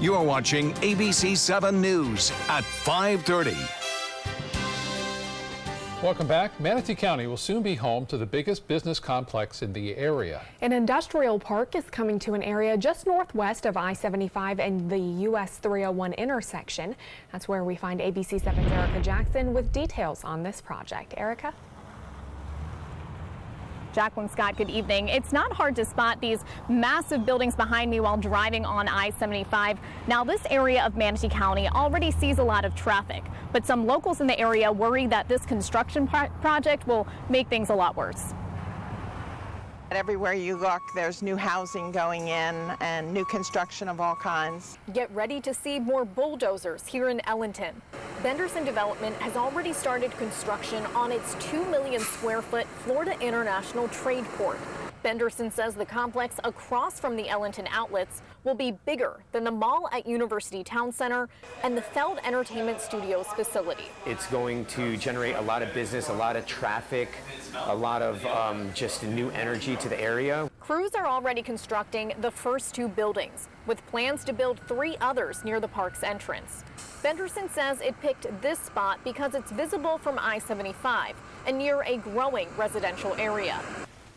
You are watching ABC7 News at 5:30. Welcome back. Manatee County will soon be home to the biggest business complex in the area. An industrial park is coming to an area just northwest of I-75 and the US 301 intersection. That's where we find ABC7's Erica Jackson with details on this project. Erica? Jacqueline Scott, good evening. It's not hard to spot these massive buildings behind me while driving on I-75. Now, this area of Manatee County already sees a lot of traffic, but some locals in the area worry that this construction project will make things a lot worse. Everywhere you look, there's new housing going in and new construction of all kinds. Get ready to see more bulldozers here in Ellington. Benderson Development has already started construction on its 2 million square foot Florida International Trade Port. Benderson says the complex across from the Ellington outlets will be bigger than the mall at University Town Center and the Feld Entertainment Studios facility. It's going to generate a lot of business, a lot of traffic, a lot of just new energy to the area. Crews are already constructing the first 2 buildings, with plans to build 3 others near the park's entrance. Benderson says it picked this spot because it's visible from I-75 and near a growing residential area.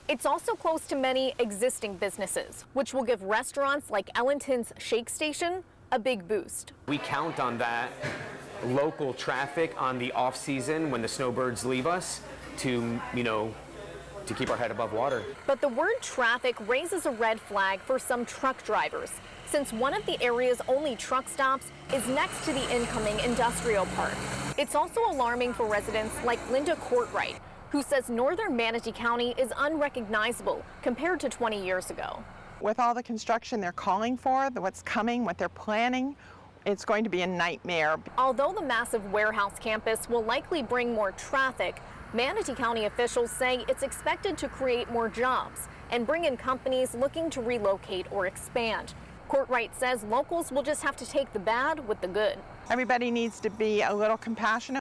It's also close to many existing businesses, which will give restaurants like Ellington's Shake Station a big boost. We count on that local traffic on the off season when the snowbirds leave us to, to keep our head above water. But the word traffic raises a red flag for some truck drivers, since one of the area's only truck stops is next to the incoming industrial park. It's also alarming for residents like Linda Courtwright, who says northern Manatee County is unrecognizable compared to 20 years ago. With all the construction they're calling for, what's coming, what they're planning, it's going to be a nightmare. Although the massive warehouse campus will likely bring more traffic, Manatee County officials say it's expected to create more jobs and bring in companies looking to relocate or expand. Courtwright says locals will just have to take the bad with the good. Everybody needs to be a little compassionate.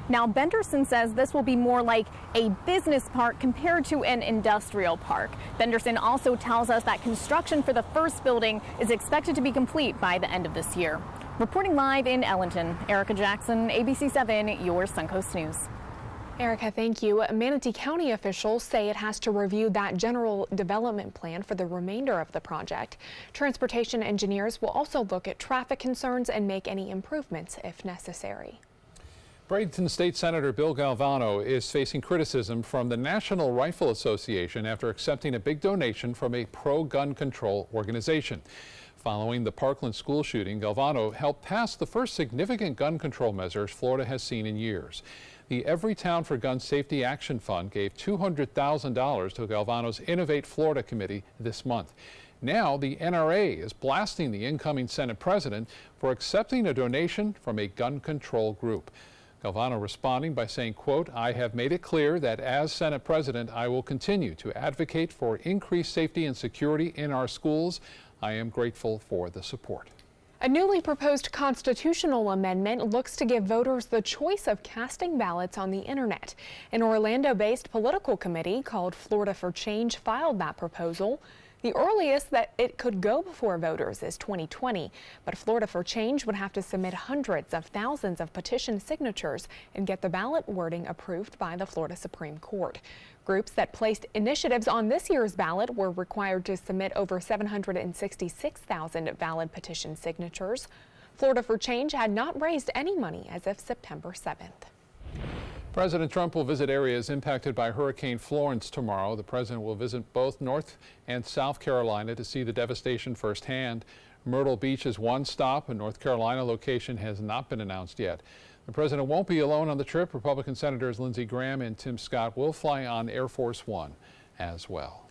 Now, Benderson says this will be more like a business park compared to an industrial park. Benderson also tells us that construction for the first building is expected to be complete by the end of this year. Reporting live in Ellington, Erica Jackson, ABC7, your Suncoast News. Erica, thank you. Manatee County officials say it has to review that general development plan for the remainder of the project. Transportation engineers will also look at traffic concerns and make any improvements if necessary. Bradenton State Senator Bill Galvano is facing criticism from the National Rifle Association after accepting a big donation from a pro-gun control organization. Following the Parkland school shooting, Galvano helped pass the first significant gun control measures Florida has seen in years. The Everytown for Gun Safety Action Fund gave $200,000 to Galvano's Innovate Florida committee this month. Now the NRA is blasting the incoming Senate president for accepting a donation from a gun control group. Galvano responding by saying, quote, "I have made it clear that as Senate President, I will continue to advocate for increased safety and security in our schools. I am grateful for the support." A newly proposed constitutional amendment looks to give voters the choice of casting ballots on the internet. An Orlando-based political committee called Florida for Change filed that proposal. The earliest that it could go before voters is 2020, but Florida for Change would have to submit hundreds of thousands of petition signatures and get the ballot wording approved by the Florida Supreme Court. Groups that placed initiatives on this year's ballot were required to submit over 766,000 valid petition signatures. Florida for Change had not raised any money as of September 7th. President Trump will visit areas impacted by Hurricane Florence tomorrow. The president will visit both North and South Carolina to see the devastation firsthand. Myrtle Beach is one stop. A North Carolina location has not been announced yet. The president won't be alone on the trip. Republican Senators Lindsey Graham and Tim Scott will fly on Air Force One as well.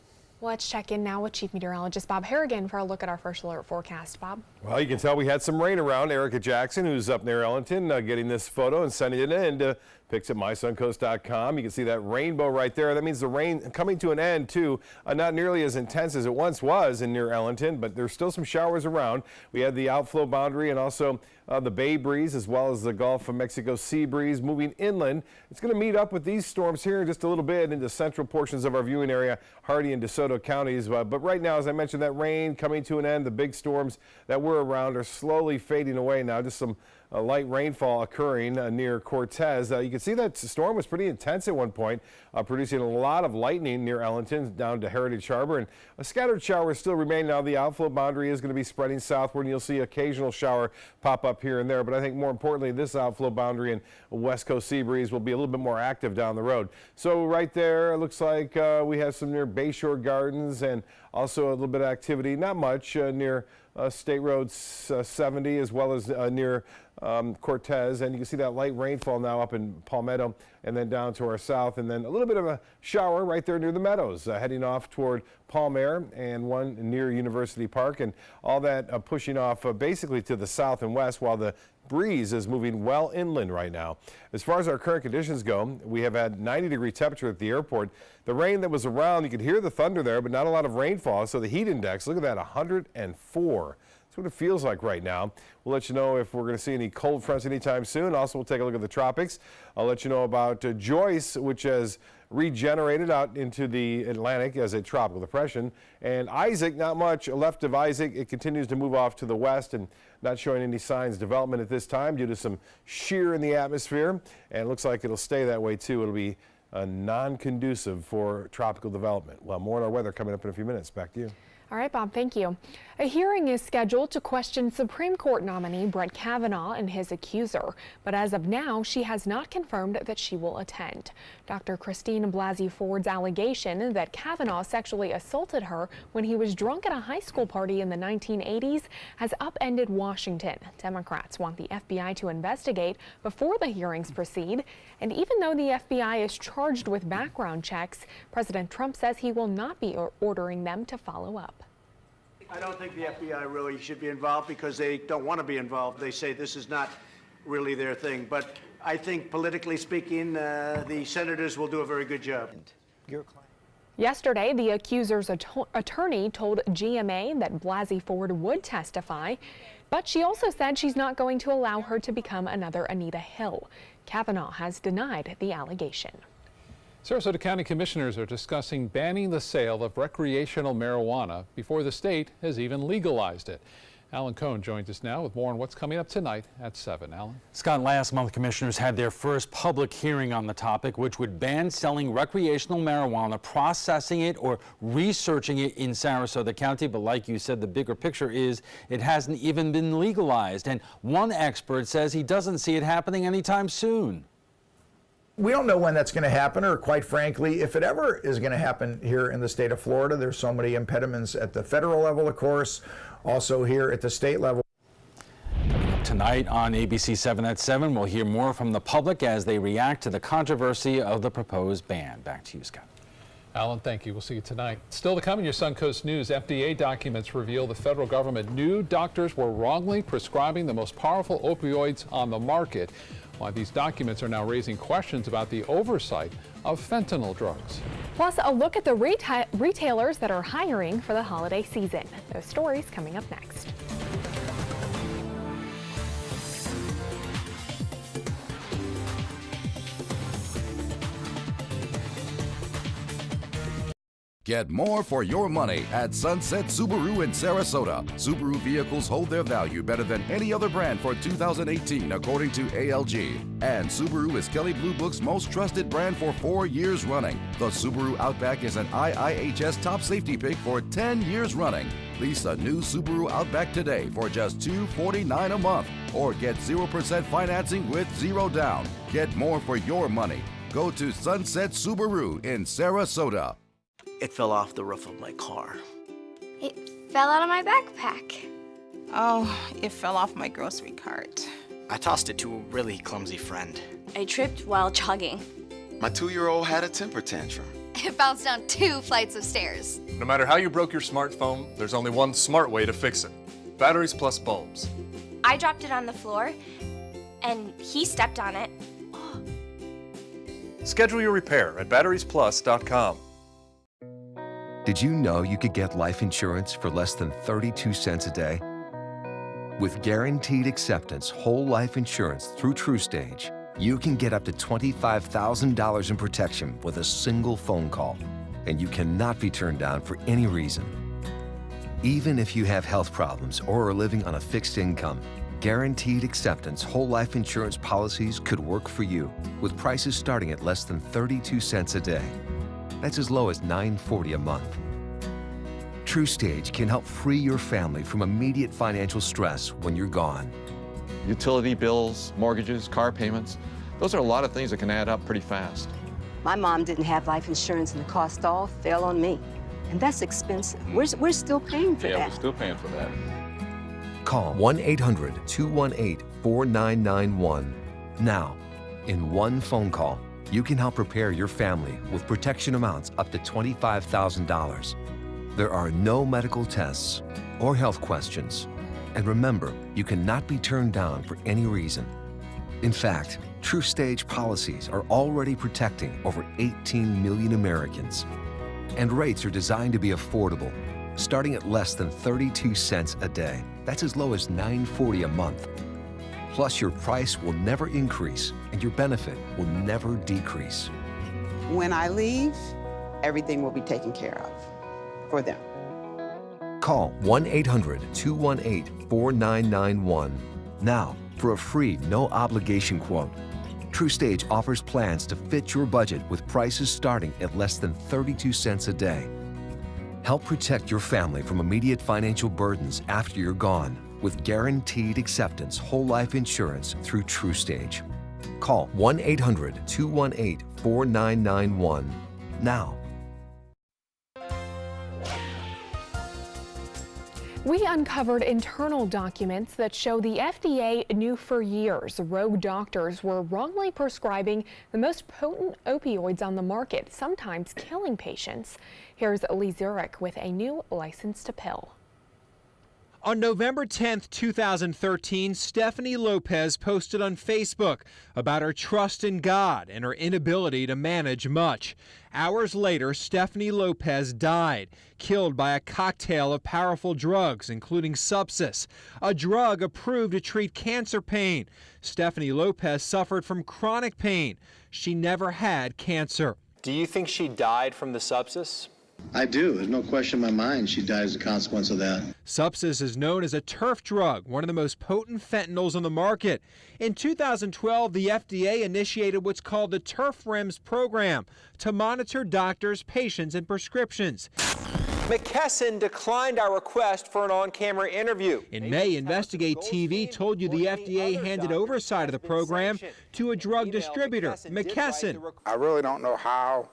Let's check in now with Chief Meteorologist Bob Harrigan for a look at our first alert forecast. Bob? Well, you can tell we had some rain around. Erica Jackson, who's up near Ellington, getting this photo and sending it in to Pics at mysuncoast.com. You can see that rainbow right there. That means the rain coming to an end, too. Not nearly as intense as it once was in near Ellington, but there's still some showers around. We had the outflow boundary and also the bay breeze, as well as the Gulf of Mexico sea breeze moving inland. It's going to meet up with these storms here in just a little bit into central portions of our viewing area, Hardee and DeSoto counties. But right now, as I mentioned, that rain coming to an end. The big storms that were around are slowly fading away now. Just some light rainfall occurring near Cortez. You can see that storm was pretty intense at one point, producing a lot of lightning near Ellington down to Heritage Harbor, and a scattered shower still remain. Now the outflow boundary is going to be spreading southward, and you'll see occasional shower pop up here and there. But I think more importantly, this outflow boundary and west coast sea breeze will be a little bit more active down the road. So right there, it looks like we have some near Bayshore Gardens and also a little bit of activity, not much, near State Road 70 as well as near Cortez, and you can see that light rainfall now up in Palmetto and then down to our south, and then a little bit of a shower right there near the Meadows, heading off toward Palmer, and one near University Park, and all that pushing off basically to the south and west, while the breeze is moving well inland right now. As far as our current conditions go, we have had 90-degree temperature at the airport. The rain that was around, you could hear the thunder there, but not a lot of rainfall, so the heat index, look at that, 104. That's what it feels like right now. We'll let you know if we're going to see any cold fronts anytime soon. Also, we'll take a look at the tropics. I'll let you know about Joyce, which has regenerated out into the Atlantic as a tropical depression. And Isaac, not much left of Isaac. It continues to move off to the west and not showing any signs of development at this time due to some shear in the atmosphere. And it looks like it'll stay that way, too. It'll be non-conducive for tropical development. Well, more on our weather coming up in a few minutes. Back to you. All right, Bob, thank you. A hearing is scheduled to question Supreme Court nominee Brett Kavanaugh and his accuser, but as of now, she has not confirmed that she will attend. Dr. Christine Blasey Ford's allegation that Kavanaugh sexually assaulted her when he was drunk at a high school party in the 1980s has upended Washington. Democrats want the FBI to investigate before the hearings proceed, and even though the FBI is charged with background checks, President Trump says he will not be ordering them to follow up. I don't think the FBI really should be involved because they don't want to be involved. They say this is not really their thing. But I think politically speaking, the senators will do a very good job. Yesterday, the accuser's attorney told GMA that Blasey Ford would testify, but she also said she's not going to allow her to become another Anita Hill. Kavanaugh has denied the allegation. Sarasota County Commissioners are discussing banning the sale of recreational marijuana before the state has even legalized it. Alan Cohn joins us now with more on what's coming up tonight at 7. Alan? Scott, last month commissioners had their first public hearing on the topic, which would ban selling recreational marijuana, processing it or researching it in Sarasota County. But like you said, the bigger picture is it hasn't even been legalized. And one expert says he doesn't see it happening anytime soon. We don't know when that's going to happen, or quite frankly, if it ever is going to happen here in the state of Florida. There's so many impediments at the federal level, of course, also here at the state level. Tonight on ABC7 at 7, we'll hear more from the public as they react to the controversy of the proposed ban. Back to you, Scott. Alan, thank you. We'll see you tonight. Still to come in your Suncoast News, FDA documents reveal the federal government knew doctors were wrongly prescribing the most powerful opioids on the market. Why these documents are now raising questions about the oversight of fentanyl drugs. Plus, a look at the retailers that are hiring for the holiday season. Those stories coming up next. Get more for your money at Sunset Subaru in Sarasota. Subaru vehicles hold their value better than any other brand for 2018, according to ALG. And Subaru is Kelley Blue Book's most trusted brand for 4 years running. The Subaru Outback is an IIHS top safety pick for 10 years running. Lease a new Subaru Outback today for just $249 a month, or get 0% financing with 0 down. Get more for your money. Go to Sunset Subaru in Sarasota. It fell off the roof of my car. It fell out of my backpack. Oh, it fell off my grocery cart. I tossed it to a really clumsy friend. I tripped while jogging. My 2-year-old had a temper tantrum. It bounced down 2 flights of stairs. No matter how you broke your smartphone, there's only one smart way to fix it. Batteries plus bulbs. I dropped it on the floor, and he stepped on it. Schedule your repair at batteriesplus.com. Did you know you could get life insurance for less than 32 cents a day? With guaranteed acceptance whole life insurance through TruStage, you can get up to $25,000 in protection with a single phone call, and you cannot be turned down for any reason. Even if you have health problems or are living on a fixed income, guaranteed acceptance whole life insurance policies could work for you with prices starting at less than 32 cents a day. That's as low as $9.40 a month. TruStage can help free your family from immediate financial stress when you're gone. Utility bills, mortgages, car payments, those are a lot of things that can add up pretty fast. My mom didn't have life insurance and the cost all fell on me. And that's expensive. We're still paying for that. Yeah, we're still paying for that. Call 1-800-218-4991 now. In one phone call, you can help prepare your family with protection amounts up to $25,000. There are no medical tests or health questions. And remember, you cannot be turned down for any reason. In fact, TruStage policies are already protecting over 18 million Americans. And rates are designed to be affordable, starting at less than 32 cents a day. That's as low as $9.40 a month. Plus, your price will never increase and your benefit will never decrease. When I leave, everything will be taken care of for them. Call 1-800-218-4991 now for a free, no-obligation quote. TruStage offers plans to fit your budget with prices starting at less than 32 cents a day. Help protect your family from immediate financial burdens after you're gone with guaranteed acceptance whole life insurance through TruStage. Call 1-800-218-4991 now. We uncovered internal documents that show the FDA knew for years rogue doctors were wrongly prescribing the most potent opioids on the market, sometimes killing patients. Here's Lee Zurich with a new license to pill. On November 10, 2013, Stephanie Lopez posted on Facebook about her trust in God and her inability to manage much. Hours later, Stephanie Lopez died, killed by a cocktail of powerful drugs, including Subsys, a drug approved to treat cancer pain. Stephanie Lopez suffered from chronic pain. She never had cancer. Do you think she died from the Subsys? I do. There's no question in my mind she died as a consequence of that. Subsys is known as a turf drug, one of the most potent fentanyls on the market. In 2012, the FDA initiated what's called the Turf REMS program to monitor doctors, patients, and prescriptions. McKesson declined our request for an on-camera interview. In May, Investigate TV told you the FDA handed oversight of the program to a drug distributor, McKesson. I really don't know how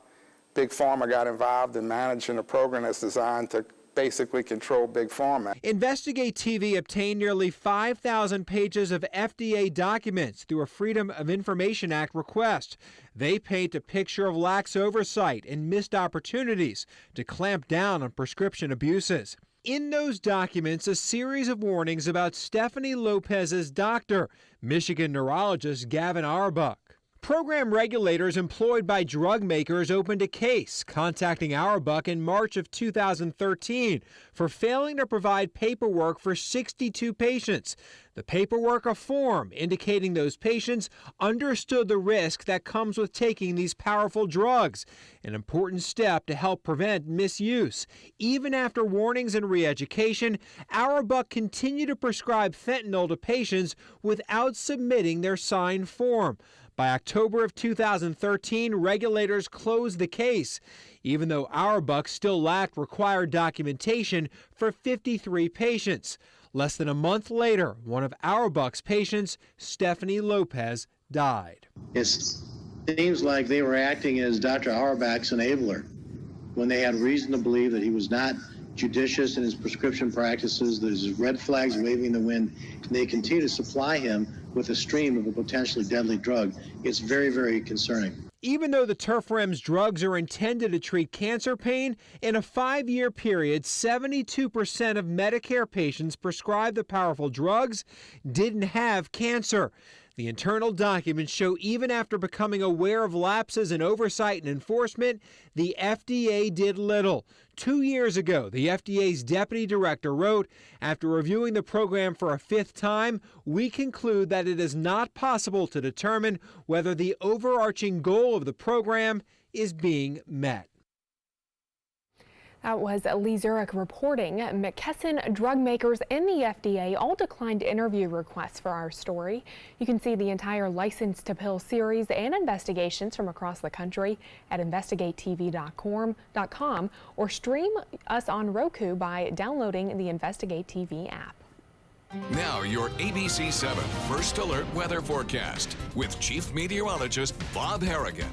Big Pharma got involved in managing a program that's designed to basically control Big Pharma. Investigate TV obtained nearly 5,000 pages of FDA documents through a Freedom of Information Act request. They paint a picture of lax oversight and missed opportunities to clamp down on prescription abuses. In those documents, a series of warnings about Stephanie Lopez's doctor, Michigan neurologist Gavin Auerbach. Program regulators employed by drug makers opened a case, contacting Auerbach in March of 2013 for failing to provide paperwork for 62 patients. The paperwork, a form indicating those patients understood the risk that comes with taking these powerful drugs, an important step to help prevent misuse. Even after warnings and re-education, Auerbach continued to prescribe fentanyl to patients without submitting their signed form. By October of 2013, regulators closed the case, even though Auerbach still lacked required documentation for 53 patients. Less than a month later, one of Auerbach's patients, Stephanie Lopez, died. It seems like they were acting as Dr. Auerbach's enabler when they had reason to believe that he was not judicious in his prescription practices, that his red flags waving in the wind, and they continue to supply him with a stream of a potentially deadly drug. It's very, very concerning. Even though the Turf REMS drugs are intended to treat cancer pain, in a 5-year period, 72% of Medicare patients prescribed the powerful drugs didn't have cancer. The internal documents show even after becoming aware of lapses in oversight and enforcement, the FDA did little. 2 years ago, the FDA's deputy director wrote, after reviewing the program for a 5th time, we conclude that it is not possible to determine whether the overarching goal of the program is being met. That was Lee Zurich reporting. McKesson, drug makers, and the FDA all declined interview requests for our story. You can see the entire License to Pill series and investigations from across the country at investigatetv.com or stream us on Roku by downloading the Investigate TV app. Now your ABC7 First Alert weather forecast with Chief Meteorologist Bob Harrigan.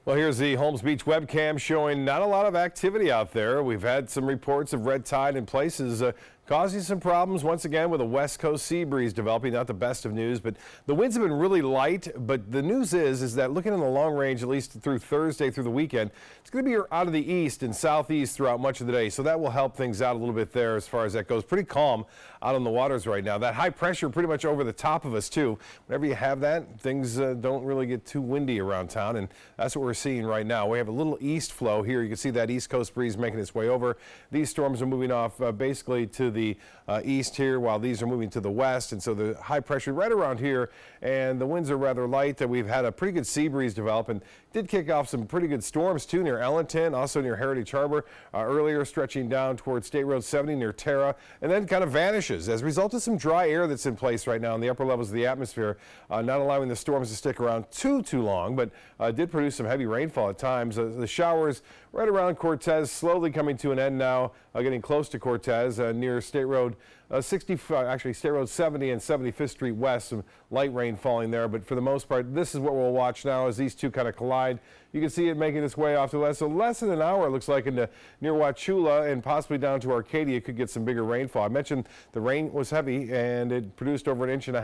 Well, here's the Holmes Beach webcam showing not a lot of activity out there. We've had some reports of red tide in places causing some problems once again with a west coast sea breeze developing. Not the best of news, but the winds have been really light. But the news is that looking in the long range, at least through Thursday through the weekend, it's going to be out of the east and southeast throughout much of the day. So that will help things out a little bit there as far as that goes. Pretty calm out on the waters right now. That high pressure pretty much over the top of us too. Whenever you have that, things don't really get too windy around town, and that's what we're seeing right now. We have a little east flow here. You can see that east coast breeze making its way over. These storms are moving off basically to the east here, while these are moving to the west, and so the high pressure right around here, and the winds are rather light. We've had a pretty good sea breeze develop and did kick off some pretty good storms too near Ellington, also near Heritage Harbor earlier, stretching down towards State Road 70 near Terra, and then kind of vanishes as a result of some dry air that's in place right now in the upper levels of the atmosphere, not allowing the storms to stick around too long, but did produce some heavy rainfall at times. The showers right around Cortez slowly coming to an end now, getting close to Cortez near State Road 65, actually State Road 70 and 75th Street West. Some light rain falling there, but for the most part, this is what we'll watch now as these two kind of collide. You can see it making its way off to the west. So less than an hour, it looks like, into near Wauchula and possibly down to Arcadia could get some bigger rainfall. I mentioned the rain was heavy and it produced over 1.5 inches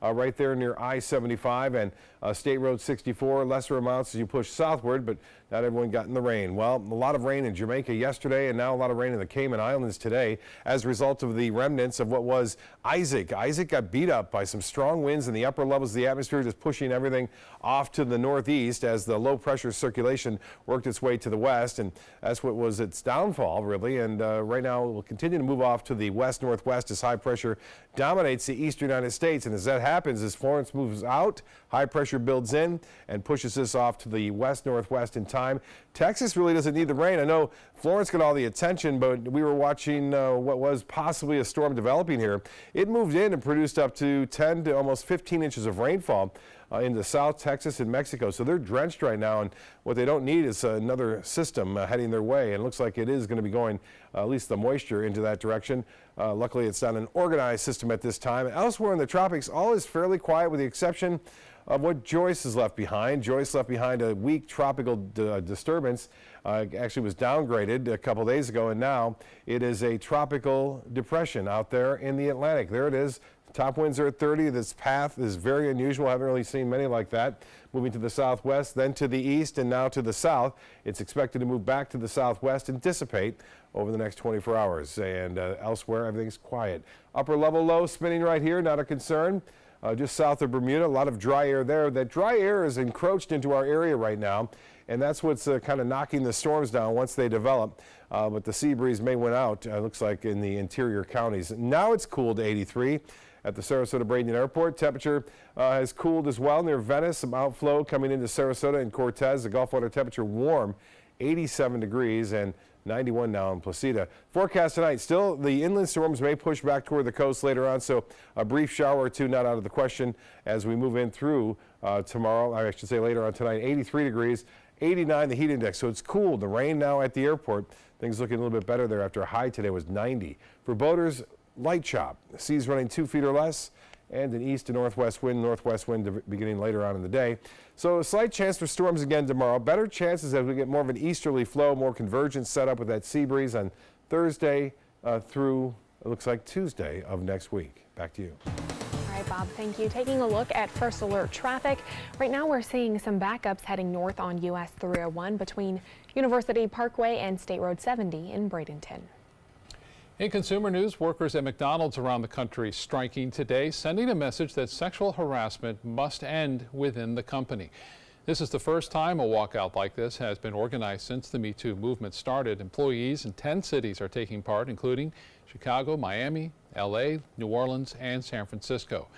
right there near I-75 and State Road 64. Lesser amounts as you push southward, but not everyone got in the rain. Well, a lot of rain in Jamaica yesterday and now a lot of rain in the Cayman Islands today as a result of the remnants of what was Isaac. Isaac got beat up by some strong winds in the upper levels of the atmosphere, just pushing everything off to the northeast as the low pressure circulation worked its way to the west, and that's what was its downfall really. And right now it will continue to move off to the west northwest as high pressure dominates the eastern United States. And as that happens, as Florence moves out, high pressure builds in and pushes this off to the west northwest in time. Texas really doesn't need the rain. I know Florence got all the attention, but we were watching what was possibly a storm developing here. It moved in and produced up to 10 to almost 15 inches of rainfall into South Texas and Mexico. So they're drenched right now, and what they don't need is another system heading their way. And it looks like it is going to be going, at least the moisture, into that direction. Luckily, it's not an organized system at this time. Elsewhere in the tropics, all is fairly quiet with the exception of what Joyce has left behind. Joyce left behind a weak tropical disturbance. Actually was downgraded a couple days ago, and now it is a tropical depression out there in the Atlantic. There it is. Top winds are at 30. This path is very unusual. I haven't really seen many like that. Moving to the southwest, then to the east, and now to the south. It's expected to move back to the southwest and dissipate over the next 24 hours. And elsewhere, everything's quiet. Upper level low spinning right here, not a concern. Just south of Bermuda, a lot of dry air there. That dry air is encroached into our area right now, and that's what's kind of knocking the storms down once they develop. But the sea breeze may win out, looks like, in the interior counties. Now it's cooled to 83 at the Sarasota-Bradenton Airport. Temperature has cooled as well near Venice. Some outflow coming into Sarasota and Cortez. The Gulf water temperature warm, 87 degrees, and 91 now in Placida. Forecast tonight, still the inland storms may push back toward the coast later on, so a brief shower or two not out of the question as we move in through tomorrow. I should say later on tonight. 83 degrees, 89 the heat index, so it's cool. The rain now at the airport. Things looking a little bit better there after a high today was 90. For boaters, light chop. The seas running 2 feet or less, and an east to northwest wind beginning later on in the day. So a slight chance for storms again tomorrow. Better chances as we get more of an easterly flow, more convergence set up with that sea breeze on Thursday through, it looks like, Tuesday of next week. Back to you. All right, Bob, thank you. Taking a look at First Alert traffic. Right now we're seeing some backups heading north on US 301 between University Parkway and State Road 70 in Bradenton. In consumer news, workers at McDonald's around the country striking today, sending a message that sexual harassment must end within the company. This is the first time a walkout like this has been organized since the Me Too movement started. Employees in 10 cities are taking part, including Chicago, Miami, LA, New Orleans, and San Francisco.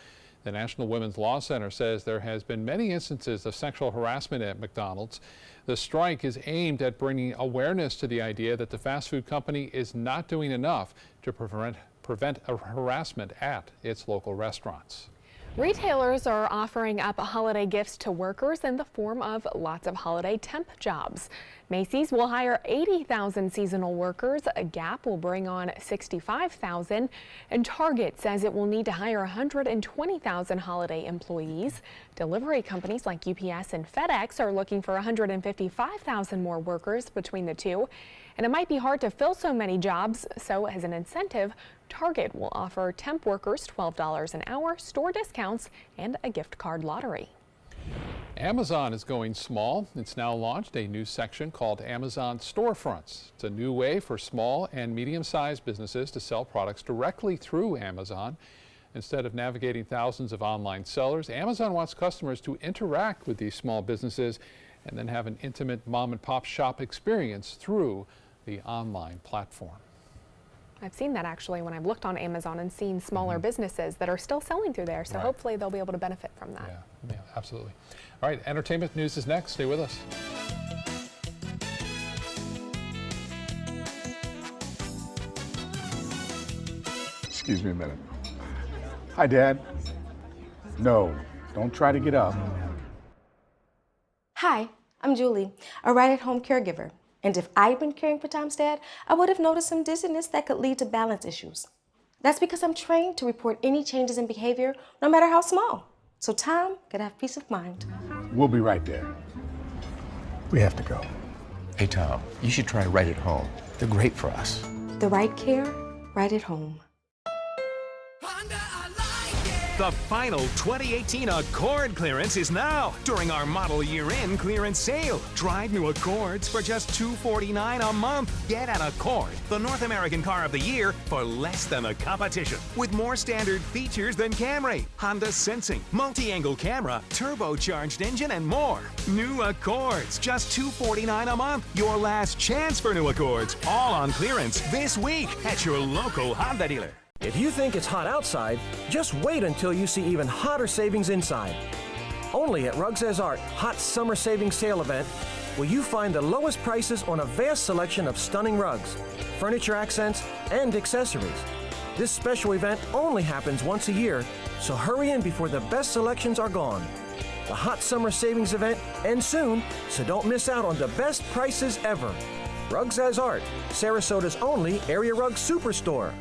The National Women's Law Center says there has been many instances of sexual harassment at McDonald's. The strike is aimed at bringing awareness to the idea that the fast food company is not doing enough to prevent harassment at its local restaurants. Retailers are offering up holiday gifts to workers in the form of lots of holiday temp jobs. Macy's will hire 80,000 seasonal workers. Gap will bring on 65,000. And Target says it will need to hire 120,000 holiday employees. Delivery companies like UPS and FedEx are looking for 155,000 more workers between the two. And it might be hard to fill so many jobs, so as an incentive, Target will offer temp workers $12 an hour, store discounts, and a gift card lottery. Amazon is going small. It's now launched a new section called Amazon Storefronts. It's a new way for small and medium-sized businesses to sell products directly through Amazon. Instead of navigating thousands of online sellers, Amazon wants customers to interact with these small businesses and then have an intimate mom-and-pop shop experience through the online platform. I've seen that actually when I've looked on Amazon and seen smaller businesses that are still selling through there, so hopefully they'll be able to benefit from that. Yeah, absolutely. All right, entertainment news is next. Stay with us. Excuse me a minute. Hi, Dad. No, don't try to get up. Hi, I'm Julie, a right-at-home caregiver. And if I'd been caring for Tom's dad, I would have noticed some dizziness that could lead to balance issues. That's because I'm trained to report any changes in behavior, no matter how small, so Tom could have peace of mind. We'll be right there. We have to go. Hey, Tom, you should try Right at Home. They're great for us. The right care, right at home. The final 2018 Accord clearance is now during our model year-end clearance sale. Drive new Accords for just $249 a month. Get an Accord, the North American car of the year, for less than the competition. With more standard features than Camry, Honda Sensing, multi-angle camera, turbocharged engine, and more. New Accords, just $249 a month. Your last chance for new Accords, all on clearance this week at your local Honda dealer. If you think it's hot outside, just wait until you see even hotter savings inside. Only at Rugs As Art Hot Summer Savings Sale event will you find the lowest prices on a vast selection of stunning rugs, furniture accents, and accessories. This special event only happens once a year, so hurry in before the best selections are gone. The Hot Summer Savings event ends soon, so don't miss out on the best prices ever. Rugs As Art, Sarasota's only area rug superstore.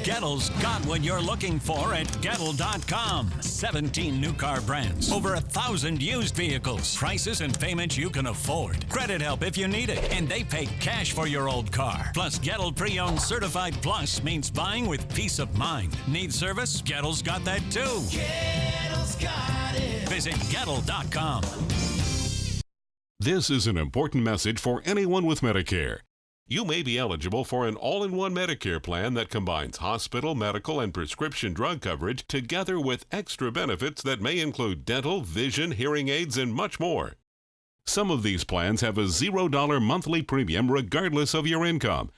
Gettle's got what you're looking for at Gettle.com. 17 new car brands, over 1,000 used vehicles, prices and payments you can afford. Credit help if you need it, and they pay cash for your old car. Plus, Gettle Pre-Owned Certified Plus means buying with peace of mind. Need service? Gettle's got that too. Gettle's got it. Visit Gettle.com. This is an important message for anyone with Medicare. You may be eligible for an all-in-one Medicare plan that combines hospital, medical, and prescription drug coverage together with extra benefits that may include dental, vision, hearing aids, and much more. Some of these plans have a $0 monthly premium regardless of your income.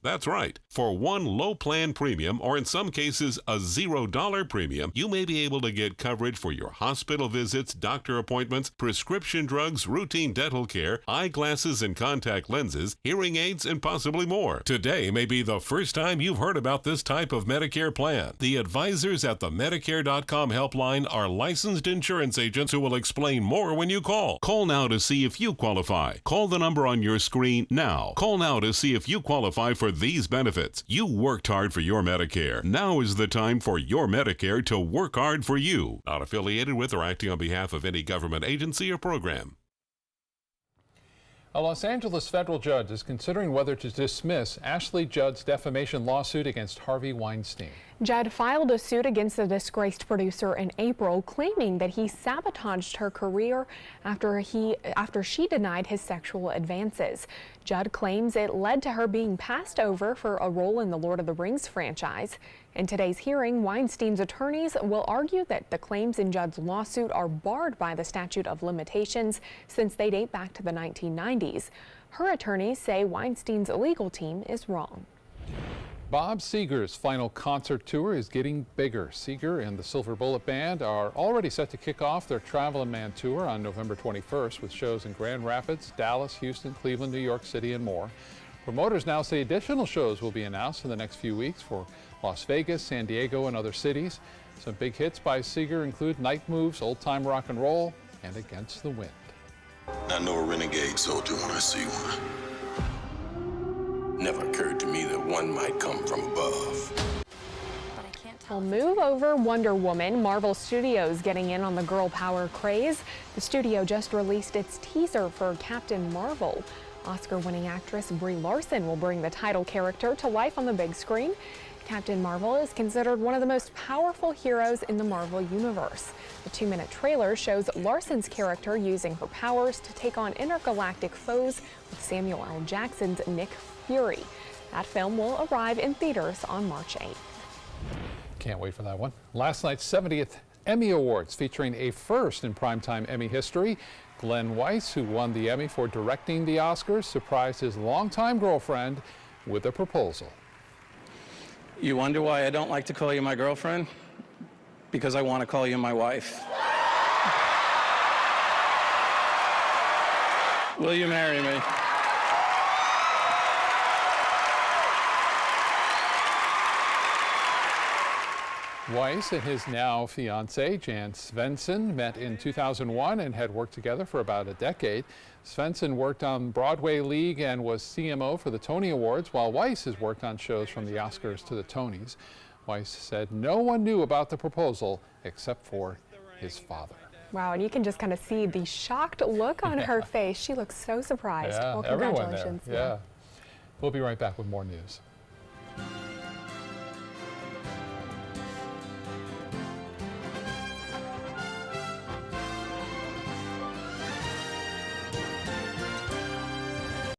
That's right. For one low plan premium, or in some cases a $0 premium, you may be able to get coverage for your hospital visits, doctor appointments, prescription drugs, routine dental care, eyeglasses and contact lenses, hearing aids, and possibly more. Today may be the first time you've heard about this type of Medicare plan. The advisors at the Medicare.com helpline are licensed insurance agents who will explain more when you call. Call now to see if you qualify. Call the number on your screen now. Call now to see if you qualify for these benefits. You worked hard for your Medicare. Now is the time for your Medicare to work hard for you. Not affiliated with or acting on behalf of any government agency or program. A Los Angeles federal judge is considering whether to dismiss Ashley Judd's defamation lawsuit against Harvey Weinstein. Judd filed a suit against the disgraced producer in April, claiming that he sabotaged her career after she denied his sexual advances. Judd claims it led to her being passed over for a role in the Lord of the Rings franchise. In today's hearing, Weinstein's attorneys will argue that the claims in Judd's lawsuit are barred by the statute of limitations since they date back to the 1990s. Her attorneys say Weinstein's legal team is wrong. Bob Seger's final concert tour is getting bigger. Seger and the Silver Bullet Band are already set to kick off their Travelin' Man tour on November 21st with shows in Grand Rapids, Dallas, Houston, Cleveland, New York City, and more. Promoters now say additional shows will be announced in the next few weeks for Las Vegas, San Diego, and other cities. Some big hits by Seger include Night Moves, Old Time Rock and Roll, and Against the Wind. I know a renegade soldier when I see one. Never occurred to me that one might come from above. Well, move over Wonder Woman. Marvel Studios getting in on the girl power craze. The studio just released its teaser for Captain Marvel. Oscar-winning actress Brie Larson will bring the title character to life on the big screen. Captain Marvel is considered one of the most powerful heroes in the Marvel universe. The 2-minute trailer shows Larson's character using her powers to take on intergalactic foes with Samuel L. Jackson's Nick Fury. That film will arrive in theaters on March 8th. Can't wait for that one. Last night's 70th Emmy Awards featuring a first in primetime Emmy history. Glenn Weiss, who won the Emmy for directing the Oscars, surprised his longtime girlfriend with a proposal. You wonder why I don't like to call you my girlfriend? Because I want to call you my wife. Will you marry me? Weiss and his now fiancée, Jan Svensson, met in 2001 and had worked together for about a decade. Svensson worked on Broadway League and was CMO for the Tony Awards, while Weiss has worked on shows from the Oscars to the Tonys. Weiss said no one knew about the proposal except for his father. Wow, and you can just kind of see the shocked look on her face. She looks so surprised. Yeah, well, everyone congratulations. there. Yeah. We'll be right back with more news.